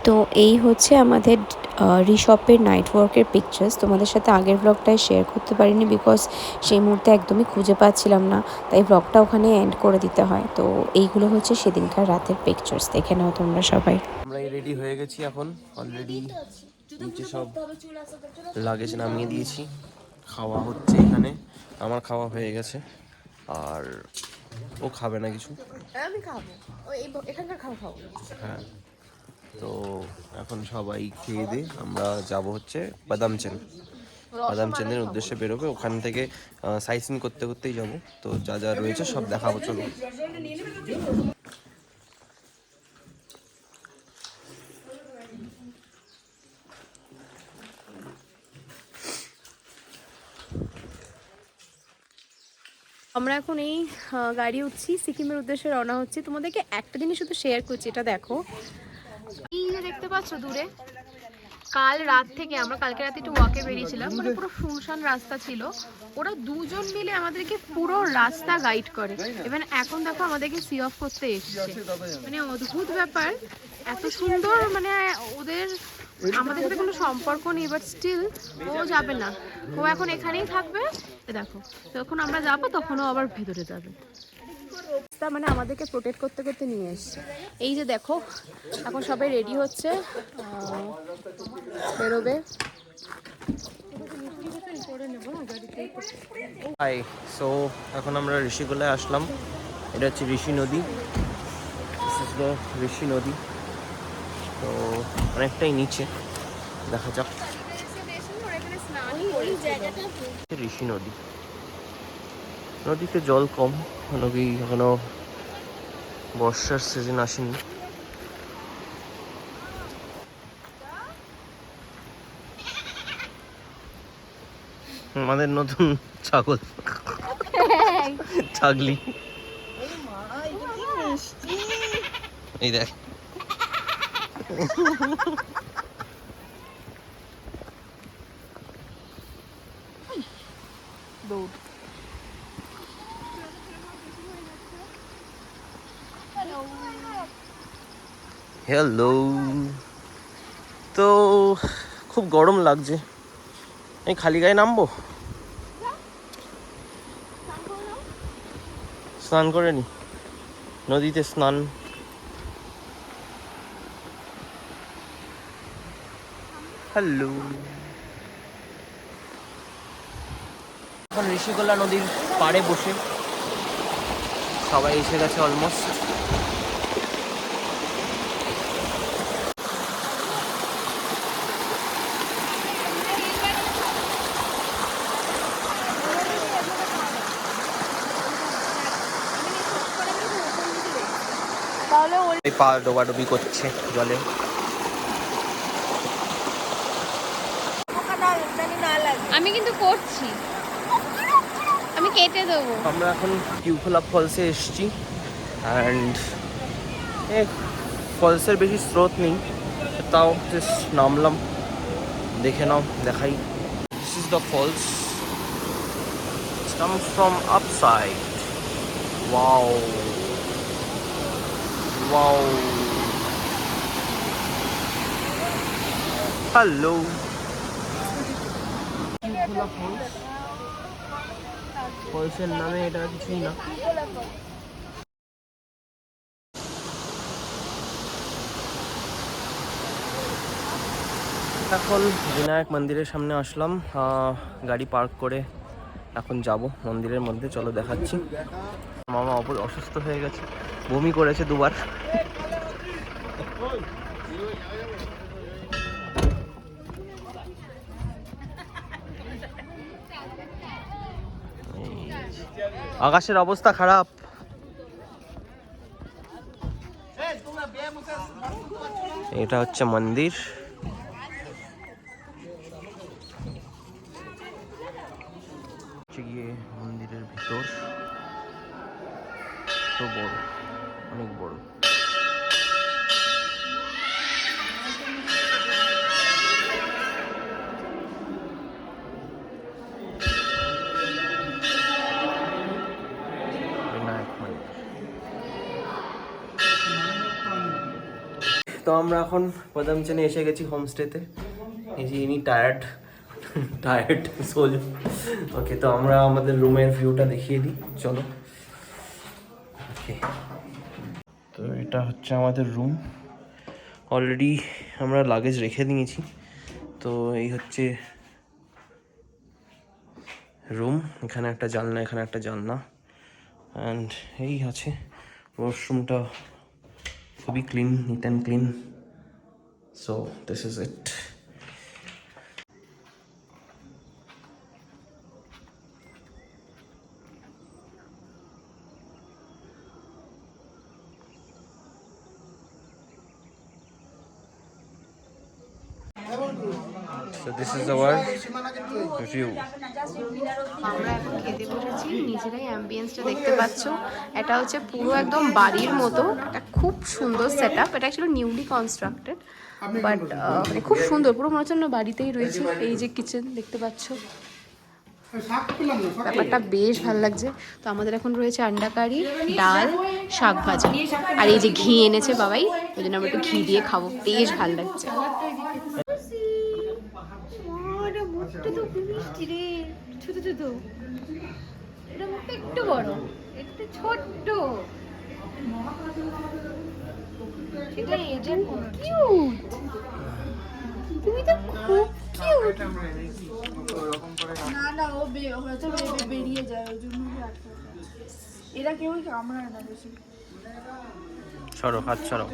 তো এই হচ্ছে আমাদের রিশপের নাইট ওয়ার্কের পিকচার্স। তোমাদের সাথে আগের ব্লগটায় শেয়ার করতে পারিনি বিকজ সেই মুহূর্তে একদমই খুঁজে পাচ্ছিলাম না, তাই ব্লগটা ওখানে এন্ড করে দিতে হয়। তো এইগুলো হচ্ছে সেদিনকার রাতের পিকচার্স, দেখে নাও তোমরা সবাই। আমরা রেডি হয়ে গেছি এখন অলরেডি, নিচে সব লাগেজ নামিয়ে দিয়েছি, খাওয়া হচ্ছে এখানে। আমার খাওয়া হয়ে গেছে, আর ও খাবে না কিছু। আমি খাবো, ওই এখানকার খাওয়া খাবো। হ্যাঁ, তো এখন সবাই খেয়ে দিয়ে আমরা যাব হচ্ছে বাদাম চেনের উদ্দেশ্যে বেরোবে। ওখান থেকে সাইট সিন করতে করতেই যাব, তো যা যা রয়েছে সব দেখাবো, চলো। আমরা এখন এই গাড়ি উঠছি, সিকিমের উদ্দেশ্যে রওনা হচ্ছি। তোমাদেরকে একটা জিনিস শুধু শেয়ার করছি, এটা দেখো, এই যে দেখতে পাচ্ছ দূরে, কাল রাত থেকে আমরা কালকে রাতে একটু ওয়াকে বেরিয়েছিলাম, মানে পুরো শুনশান রাস্তা ছিল। ওরা দুজন মিলে আমাদেরকে পুরো রাস্তা গাইড করে। ইভেন এখন দেখো আমাদেরকে সি অফ করতে এসেছে, মানে অদ্ভুত ব্যাপার, এত সুন্দর। মানে ওদের আমাদের সাথে কোনো সম্পর্ক নেই, বাট স্টিল ও যাবে না, ও এখন এখানেই থাকবে। দেখো যখন আমরা যাবো তখনও আবার ভেতরে যাবে, মানে আমাদেরকে প্রোটেক্ট করতে করতে নিয়ে এসছে। এই যে দেখো এখন সবাই রেডি হচ্ছে, বেরোবে। হাই, সো এখন আমরা ঋষিকোলায় আসলাম। এটা হচ্ছে ঋষি নদী, ঋষি নদী। তো অনেকটাই নিচে, দেখা যাক। ঋষি নদী, নদীতে জল কম, নদী এখনো বর্ষার সিজন আসেনি। আমাদের নতুন ছাগল, ছাগলি, এই দেখ। হ্যালো, তো খুব গরম লাগছে, এই খালি গায়ে নামবো, স্নান করে নি, নদীতে স্নান। হ্যালো, এখন ঋষিকোলা নদীর পাড়ে বসে সবাই এসে গেছে অলমোস্ট। পা ডোবাডুবি করছে জলে। আমি কিন্তু করছি, আমি কেটে দেবো। আমরা এখন টিউখোলা ফলসে এসেছি, অ্যান্ড ফলসের বেশি স্রোত নেই, তাও জাস্ট নামলাম, দেখে নাও, দেখাই। This is the falls, come from upside. Wow wow, hello, Tiukhola falls. ফলসের নামে এটা কিছুই না। এখন বিনায়ক মন্দিরের সামনে আসলাম, গাড়ি পার্ক করে এখন যাব মন্দিরের মধ্যে, চলো দেখাচ্ছি। মামা অসুস্থ হয়ে গেছে, বমি করেছে দুবার। আকাশের অবস্থা খারাপ। এটা হচ্ছে মন্দির, গিয়ে মন্দিরের ভিতর, তো বড়, অনেক বড়। তো আমরা এখন পদমচেনে এসে গেছি হোমস্টেতে। এই যে ইনি টায়ার্ড সোল। ওকে, তো আমরা আমাদের রুমের ভিউটা দেখিয়ে দিই, চলো। ওকে, তো এটা হচ্ছে আমাদের রুম। অলরেডি আমরা লাগেজ রেখে দিয়েছি। তো এই হচ্ছে রুম, এখানে একটা জানলা, এখানে একটা জানলা, অ্যান্ড এই আছে ওয়াশরুমটা, খুবই clean, neat and clean. So this is it. So this is our view. আমরা এখন খেতে বসেছি, নিজেরাই অ্যাম্বিয়েন্সটা দেখতে পাচ্ছ। এটা হচ্ছে পুরো একদম বাড়ির মতো, একটা খুব সুন্দর সেট আপ। এটা অ্যাকচুয়ালি নিউলি কনস্ট্রাক্টেড, বাট মানে খুব সুন্দর, পুরো মনে হচ্ছে না বাড়িতেই রয়েছে। এই যে কিচেন দেখতে পাচ্ছ, ব্যাপারটা বেশ ভালো লাগছে। তো আমাদের এখন রয়েছে আন্ডা কারি, ডাল, শাক ভাজা, আর এই যে ঘি এনেছে বাবাই, ওই জন্য আমরা একটু ঘি দিয়ে খাবো, বেশ ভালো লাগছে। ছোট ছোট, এটা মুখটা একটু বড়, একটু ছোট্ট, এটা এটা খুব কিউট, তুমি তো খুব কিউট। না না, ও হয়তো বেরিয়ে যায়, ওই জন্য এরা কেউই কামড়ায় না বেশি। সরো, হাত সরো,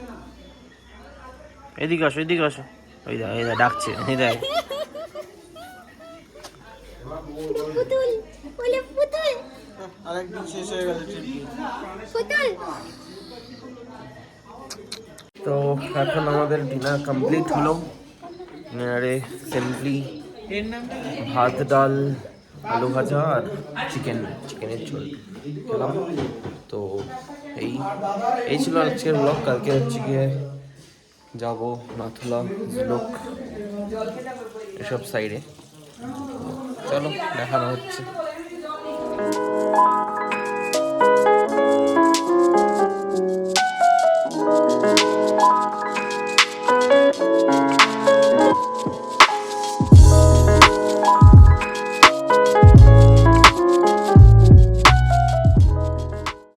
এদিকে আসো, এদিকে আসো। ওই দা, এই দা ডাকছে, এই দেখ। পুতুল, বলে পুতুল, আরেকদিন শেষ হয়ে গেল পুতুল। তো এখন আমাদের ডিনার কমপ্লিট হলো। ডিনারে সিম্পলি ভাত, ডাল, আলু ভাজা আর চিকেনের ঝোল খেলাম। তো এই ছিল আজকের ব্লগ। কালকে হচ্ছে গিয়ে যাবো নাথুলা, ঝিনুক, এসব সাইডে। চলো দেখানো হচ্ছে।